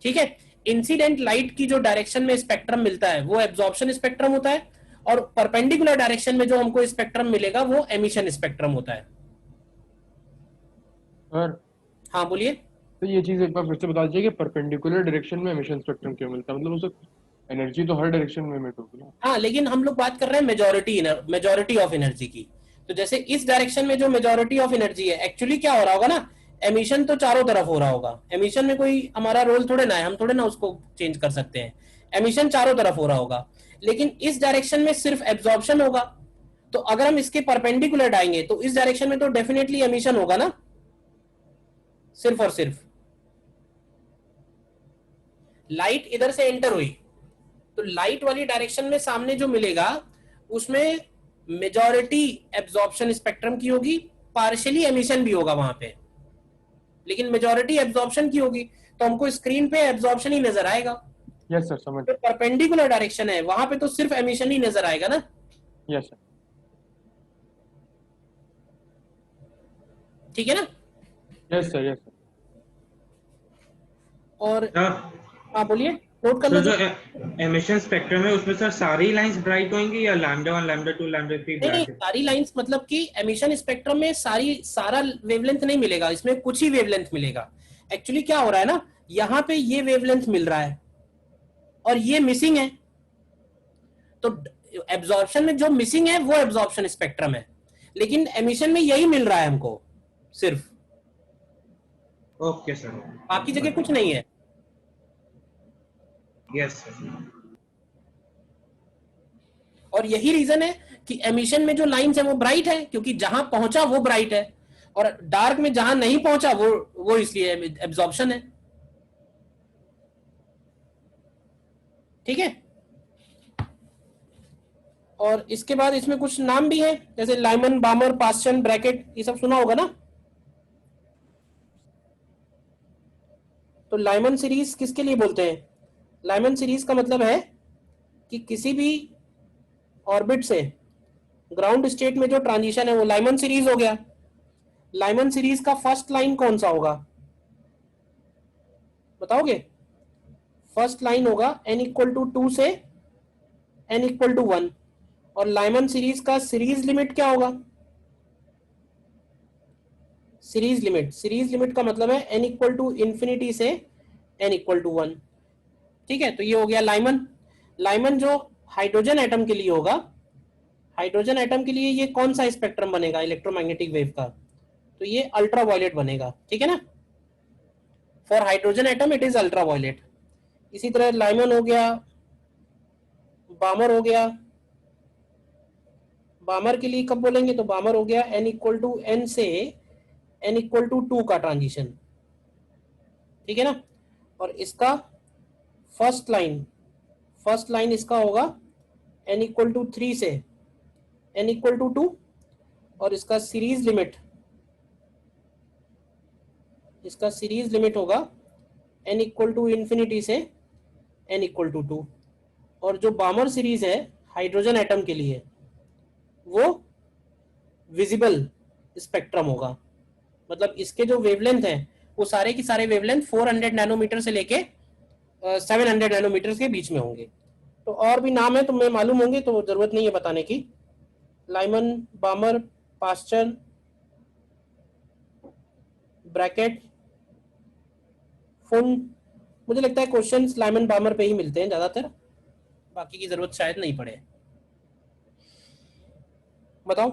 ठीक है, इंसिडेंट लाइट की जो डायरेक्शन में स्पेक्ट्रम मिलता है वो एब्जॉर्प्शन स्पेक्ट्रम होता है, और परपेंडिकुलर डायरेक्शन में जो हमको स्पेक्ट्रम मिलेगा वो एमिशन स्पेक्ट्रम होता है। सर हाँ बोलिए। तो ये चीज एक बार फिर से बता दीजिए कि परपेंडिकुलर डायरेक्शन में एमिशन स्पेक्ट्रम क्यों मिलता है, मतलब उसे एनर्जी तो हर डायरेक्शन में एमिट होगी ना। हाँ, लेकिन हम लोग बात कर रहे हैं मेजोरिटी ऑफ एनर्जी की। तो जैसे इस डायरेक्शन में जो मेजोरिटी ऑफ एनर्जी है, एक्चुअली क्या हो रहा होगा ना, एमिशन तो चारों तरफ हो रहा होगा। एमिशन में कोई हमारा रोल थोड़े ना है, हम थोड़े ना उसको चेंज कर सकते हैं। एमिशन चारों तरफ हो रहा होगा, लेकिन इस डायरेक्शन में सिर्फ एब्जॉर्प्शन होगा। तो अगर हम इसके परपेंडिकुलर डालेंगे तो इस डायरेक्शन में तो डेफिनेटली एमिशन होगा ना, सिर्फ और सिर्फ। लाइट इधर से एंटर हुई तो लाइट वाली डायरेक्शन में सामने जो मिलेगा उसमें मेजॉरिटी एब्जॉर्प्शन स्पेक्ट्रम की होगी, पार्शियली एमिशन भी होगा वहां पे, लेकिन मेजॉरिटी एब्जॉर्प्शन की होगी। तो हमको स्क्रीन पे एब्जॉर्प्शन ही नजर आएगा। यस सर, समझ। जो परपेंडिकुलर डायरेक्शन है वहां पे तो सिर्फ एमिशन ही नजर आएगा ना। Yes sir. ठीक है ना? Yes sir, yes sir. और हाँ, हाँ बोलिए, नोट कर तो लो जो जो। एमिशन स्पेक्ट्रम है उसमें सर सारी लाइंस ब्राइट होंगी या लैम्डा 1 लैम्डा 2 लैम्डा 3 नहीं नहीं, ब्राइट? सारी लाइंस मतलब कि एमिशन स्पेक्ट्रम में सारा वेवलेंथ नहीं मिलेगा, इसमें कुछ ही वेवलेंथ मिलेगा। एक्चुअली क्या हो रहा है ना, यहाँ पे ये वेवलेंथ मिल रहा है और ये मिसिंग है। तो एब्जॉर्प्शन में जो मिसिंग है वो एब्जॉर्प्शन स्पेक्ट्रम है, लेकिन एमिशन में यही मिल रहा है हमको सिर्फ, ओके सर। बाकी जगह कुछ नहीं है। Yes sir. और यही रीजन है कि एमिशन में जो लाइंस है वो ब्राइट है, क्योंकि जहां पहुंचा वो ब्राइट है, और डार्क में जहां नहीं पहुंचा वो इसलिए एब्जॉर्प्शन है। ठीक है? और इसके बाद इसमें कुछ नाम भी है, जैसे लाइमन, बामर, पास्चन, ब्रैकेट, ये सब सुना होगा ना। तो लाइमन सीरीज किसके लिए बोलते हैं? लाइमन सीरीज का मतलब है कि किसी भी ऑर्बिट से ग्राउंड स्टेट में जो ट्रांजिशन है वो लाइमन सीरीज हो गया। लाइमन सीरीज का फर्स्ट लाइन कौन सा होगा, बताओगे? फर्स्ट लाइन होगा n इक्वल टू 2 से n इक्वल टू 1। और लाइमन सीरीज का सीरीज लिमिट क्या होगा? सीरीज लिमिट का मतलब है n इक्वल टू इंफिनिटी से n इक्वल टू 1। ठीक है, तो ये हो गया लाइमन। लाइमन जो हाइड्रोजन एटम के लिए होगा, हाइड्रोजन एटम के लिए ये कौन सा स्पेक्ट्रम बनेगा इलेक्ट्रोमैग्नेटिक वेव का? तो ये अल्ट्रा वायलेट बनेगा। ठीक है ना? For hydrogen atom it is ultraviolet. इसी तरह लाइमन हो गया, बामर हो गया। बामर के लिए कब बोलेंगे? तो बामर हो गया n इक्वल टू n से n इक्वल टू 2 का ट्रांजिशन। ठीक है ना? और इसका फर्स्ट लाइन इसका होगा n इक्वल टू 3 से n इक्वल टू 2। और इसका सीरीज लिमिट होगा n इक्वल टू इंफिनिटी से n इक्वल टू 2। और जो बामर सीरीज है हाइड्रोजन एटम के लिए वो विजिबल स्पेक्ट्रम होगा। मतलब इसके जो वेवलेंथ है वो सारे की सारे वेवलेंथ 400 नैनोमीटर से लेके 700 नैनोमीटर के बीच में होंगे। तो और भी नाम है, तुम्हें मालूम होंगे तो जरूरत नहीं है बताने की। लाइमन, बामर, पास्चर, ब्रैकेट, फुन। मुझे लगता है क्वेश्चंस लाइमन बामर पे ही मिलते हैं ज्यादातर, बाकी की जरूरत शायद नहीं पड़े। बताओ।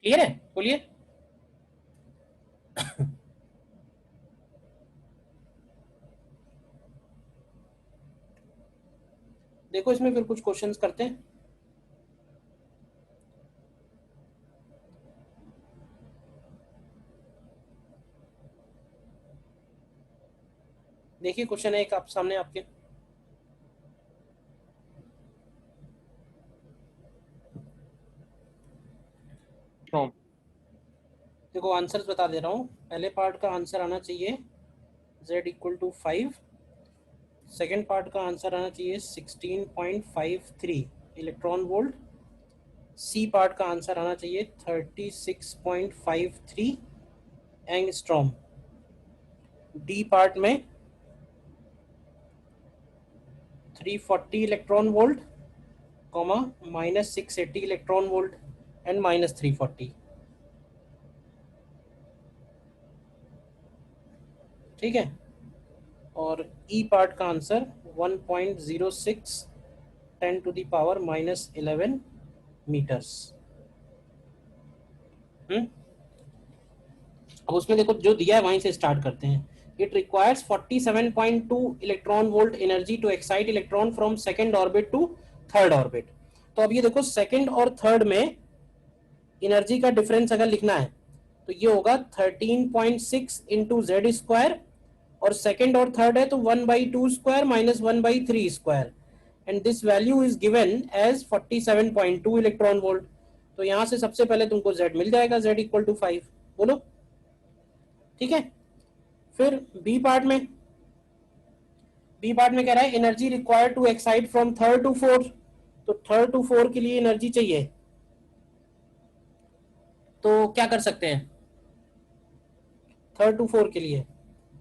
क्लियर है? बोलिए। देखो इसमें फिर कुछ क्वेश्चंस करते हैं। देखिए क्वेश्चन है एक आप सामने आपके। फ्रॉम। देखो आंसर्स बता दे रहा हूँ। पहले पार्ट का आंसर आना चाहिए z equal to 5। Second part का आंसर आना चाहिए 16.53 इलेक्ट्रॉन वोल्ट। सी पार्ट का आंसर आना चाहिए 36.53 एंगस्ट्रॉम। डी पार्ट में 340 electron volt comma -680 electron volt and -340। ठीक है। और ई पार्ट का आंसर 1.06 10⁻⁻11 मीटर्स। अब उसमें देखो जो दिया है वहीं से स्टार्ट करते हैं। It requires 47.2 electron volt energy to excite electron from second orbit to third orbit. तो अब ये देखो सेकेंड और थर्ड में एनर्जी का डिफरेंस अगर लिखना है तो ये होगा 13.6 इंटू जेड स्क्वायर, और सेकेंड और थर्ड है तो 1/2 square minus 1/3 square, and this value is given as 47.2 electron volt. तो यहाँ से सबसे पहले तुमको z मिल जाएगा, z इक्वल टू 5। बोलो ठीक है। फिर बी पार्ट में कह रहा है energy required to excite from third to fourth. तो थर्ड टू फोर्थ के लिए एनर्जी चाहिए, तो क्या कर सकते हैं थर्ड टू फोर के लिए?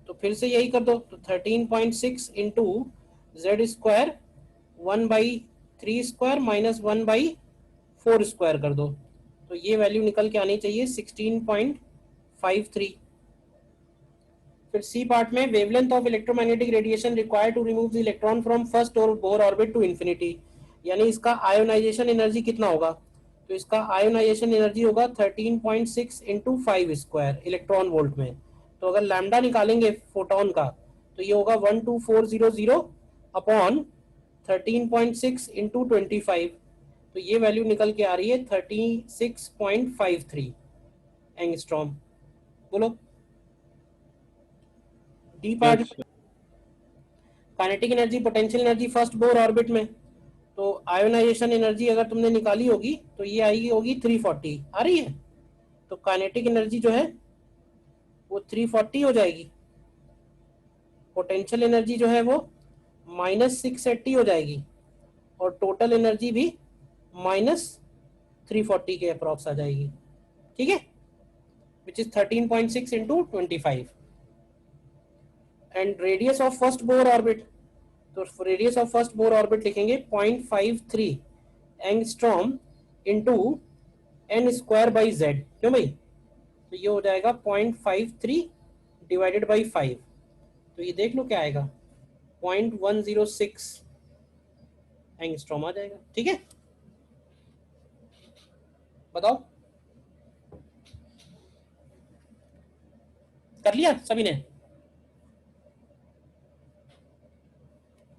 तो फिर से यही कर दो, तो 13.6 into Z square 1/3 square minus 1/4 square कर दो, तो ये वैल्यू निकल के आनी चाहिए 16.53। फिर सी पार्ट में wavelength of electromagnetic radiation required to remove the electron from first और बोर ऑर्बिट टू इंफिनिटी, यानी इसका आयोनाइजेशन एनर्जी कितना होगा? तो इसका आयोनाइजेशन एनर्जी होगा 13.6 इंटू 5 स्क्वायर इलेक्ट्रॉन वोल्ट में। तो अगर लैम्डा निकालेंगे फोटोन का तो ये होगा 12400 अपॉन 13.6 इंटू 25, तो ये वैल्यू निकल के आ रही है 36.53 एंगस्ट्रॉम। बोलो D part yes kinetic energy potential energy first Bohr orbit में, तो आयोनाइजेशन एनर्जी अगर तुमने निकाली होगी तो ये आएगी होगी 340 आ रही है, तो काइनेटिक एनर्जी जो है वो 340 हो जाएगी। पोटेंशियल एनर्जी जो है वो -680 हो जाएगी, और टोटल एनर्जी भी -340 के अप्रॉक्स आ जाएगी। ठीक है, which is 13.6 into 25। And radius of first Bohr orbit, तो radius of first Bohr orbit लिखेंगे 0.53 angstrom into n square by Z. क्यों भाई? तो ये हो जाएगा 0.53 डिवाइडेड बाई 5, तो ये देख लो क्या आएगा 0.106 एंगस्ट्रॉम आ जाएगा। ठीक है, बताओ कर लिया सभी ने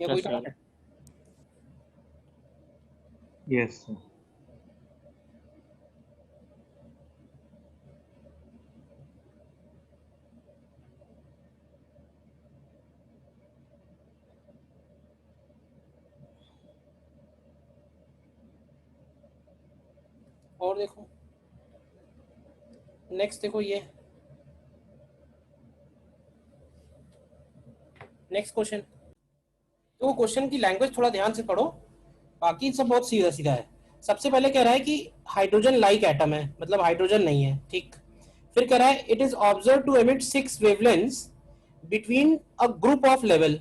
या कोई यस डाउट है? यस और देखो नेक्स्ट, देखो ये नेक्स्ट क्वेश्चन। तो क्वेश्चन की लैंग्वेज थोड़ा ध्यान से पढ़ो, बाकी सब बहुत सीधा सीधा है। सबसे पहले कह रहा है कि हाइड्रोजन लाइक एटम है, मतलब हाइड्रोजन नहीं है। ठीक, फिर कह रहा है it is observe to emit 6 wavelengths between a group of level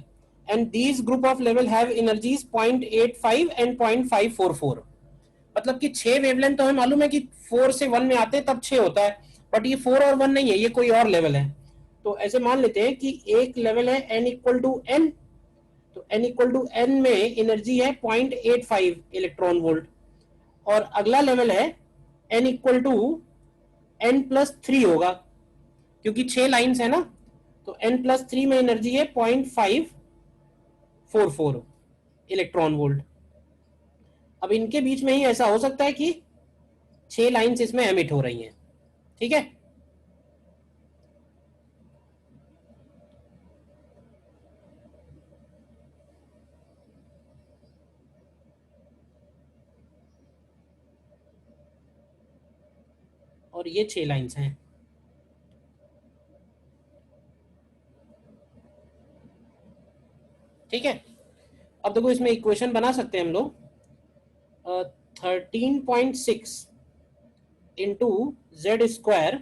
and these group of level have energies 0.85 and 0.544। मतलब कि 6 वेवलेंथ तो हमें मालूम है कि 4 से 1 में आते हैं तब 6 होता है, बट ये 4 और 1 नहीं है, ये कोई और लेवल है। तो ऐसे मान लेते हैं कि एक लेवल है n इक्वल टू n, तो n इक्वल टू n में एनर्जी है 0.85 इलेक्ट्रॉन वोल्ट, और अगला लेवल है n इक्वल टू n+3 होगा, क्योंकि 6 लाइंस है ना, तो n+3 में एनर्जी है 0.544 इलेक्ट्रॉन वोल्ट। अब इनके बीच में ही ऐसा हो सकता है कि 6 लाइंस इसमें एमिट हो रही हैं। ठीक है, और ये 6 लाइंस हैं। ठीक है, अब देखो इसमें इक्वेशन बना सकते हैं हम लोग 13.6 इंटू जेड स्क्वायर,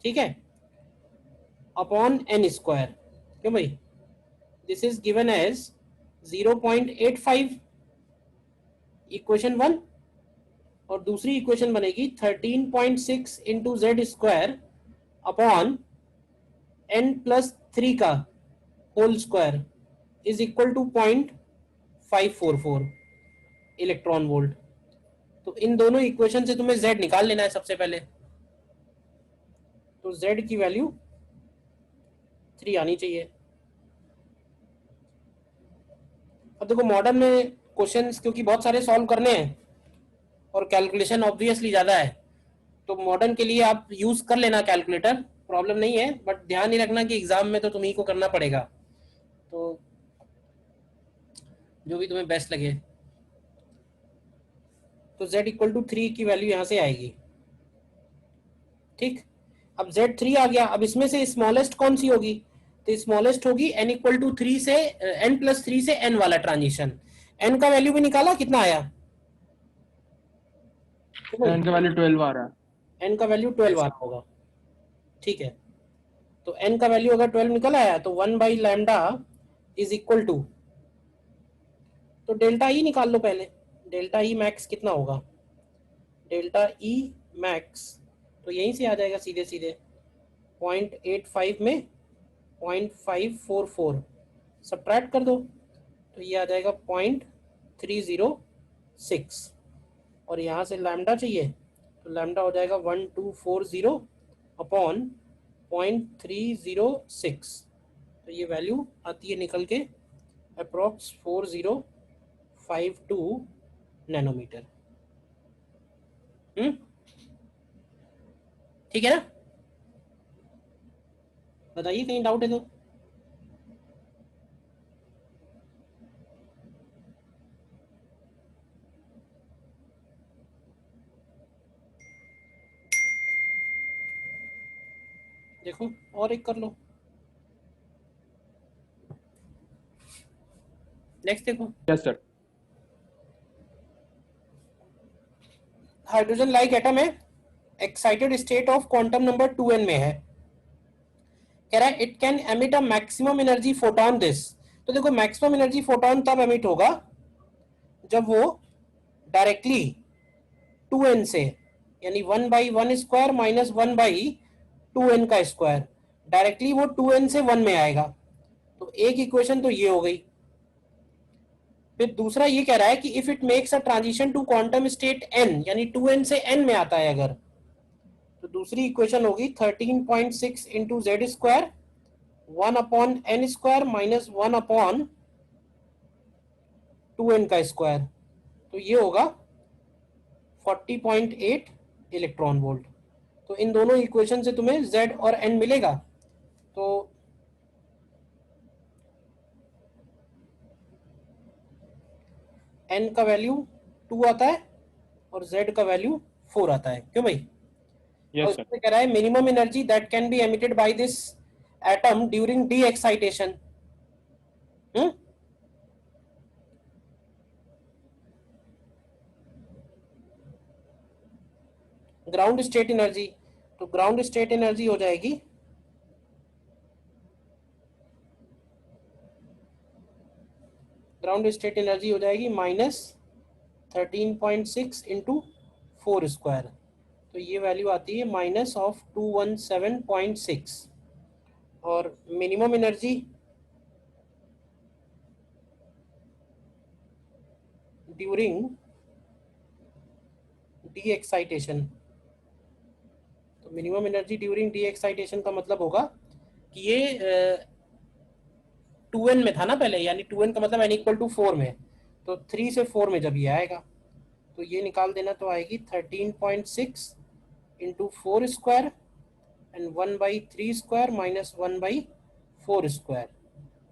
ठीक है, अपॉन एन स्क्वायर। क्यों भाई, this is given as 0.85 equation 1, और दूसरी इक्वेशन बनेगी 13.6 into Z square upon n plus 3 का whole square is equal to 0.544 electron volt. तो इन दोनों इक्वेशन से तुम्हें z निकाल लेना है सबसे पहले। तो z की वैल्यू 3 आनी चाहिए। अब देखो मॉडर्न में क्वेश्चंस क्योंकि बहुत सारे सॉल्व करने हैं और कैलकुलेशन ऑब्वियसली ज़्यादा है, तो मॉडर्न के लिए आप यूज़ कर लेना कैलकुलेटर, प्रॉब्लम नहीं है, बट ध्यान नहीं रखना कि एग्जाम में तो तुम्ही को करना पड़ेगा, तो जो भी तुम्हें बेस्ट लगे। तो z इक्वल टू 3 की वैल्यू यहाँ से आएगी। ठीक, अब z3 आ गया, अब इसमें से स्मॉलेस्ट कौन सी होगी, तो स्मॉलेस्ट होगी n इक्वल टू 3 से n प्लस 3 से n वाला ट्रांजिशन। n का वैल्यू भी निकाला, कितना आया, n का वैल्यू 12 आ रहा है। n का वैल्यू 12 आ रहा होगा। ठीक है, तो n का वैल्यू अगर 12 निकल आया तो 1 by lambda is equal to, तो डेल्टा ई निकाल लो पहले, डेल्टा ई मैक्स कितना होगा, डेल्टा ई मैक्स तो यहीं से आ जाएगा सीधे सीधे, 0.85 में 0.544 सब्ट्रैक्ट कर दो तो ये आ जाएगा 0.306, और यहाँ से लैम्डा चाहिए तो लैम्डा हो जाएगा 1240 अपॉन 0.306, तो ये वैल्यू आती है निकल के अप्रॉक्स 4052 नैनोमीटर। ठीक है ना, बताइए कहीं डाउट है तो। देखो और एक कर लो, नेक्स्ट देखो। Yes sir. Hydrogen like atom है, excited state of quantum number 2n में है, कह रहा है it can emit a maximum energy photon this. तो देखो मैक्सिमम एनर्जी फोटोन तब एमिट होगा जब वो डायरेक्टली 2n से, यानी 1/1 स्क्वायर माइनस 1/2n का स्क्वायर, डायरेक्टली वो 2n से 1 में आएगा। तो एक इक्वेशन तो ये हो गई। फिर दूसरा ये कह रहा है कि if it makes a transition to quantum state n, यानी 2n से n में आता है अगर, तो दूसरी इक्वेशन होगी 13.6 into Z square 1 upon n square minus 1 upon 2n का स्क्वायर, तो ये होगा 40.8 इलेक्ट्रॉन वोल्ट। तो इन दोनों इक्वेशन से तुम्हें z और n मिलेगा। तो n का वैल्यू 2 आता है और z का वैल्यू 4 आता है। क्यों भाई, यस और सर। इसमें कह रहा है minimum energy that can be emitted by this atom during de excitation. Ground state energy, तो ग्राउंड स्टेट एनर्जी हो जाएगी माइनस 13.6 इंटू 4 स्क्वायर, तो ये वैल्यू आती है माइनस ऑफ 217.6, और minimum energy during de excitation, तो minimum energy during de excitation का मतलब होगा कि ये 2n में था ना पहले, यानी 2n का मतलब n इक्वल टू 4 में, तो 3 से 4 में जब ये आएगा तो ये निकाल देना, तो आएगी 13.6 into 4 square and 1/3 square minus 1/4 square,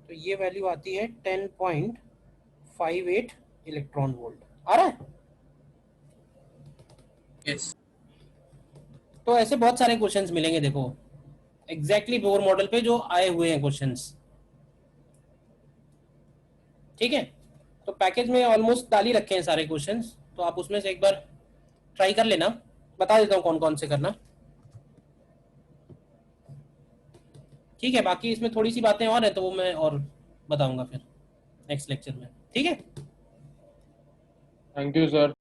तो ये वैल्यू आती है 10.58 इलेक्ट्रॉन वोल्ट। आ रहा है? यस। तो ऐसे बहुत सारे क्वेश्चंस मिलेंगे, देखो एग्जैक्टली बोर मॉडल पे जो आए हुए हैं क्वेश्चंस। ठीक है, तो पैकेज में ऑलमोस्ट डाल ही रखे हैं सारे क्वेश्चंस, तो आप उसमें से एक बार ट्राई कर लेना, बता देता हूँ कौन कौन से करना। ठीक है, बाकी इसमें थोड़ी सी बातें और हैं तो वो मैं और बताऊंगा फिर नेक्स्ट लेक्चर में। ठीक है, थैंक यू सर।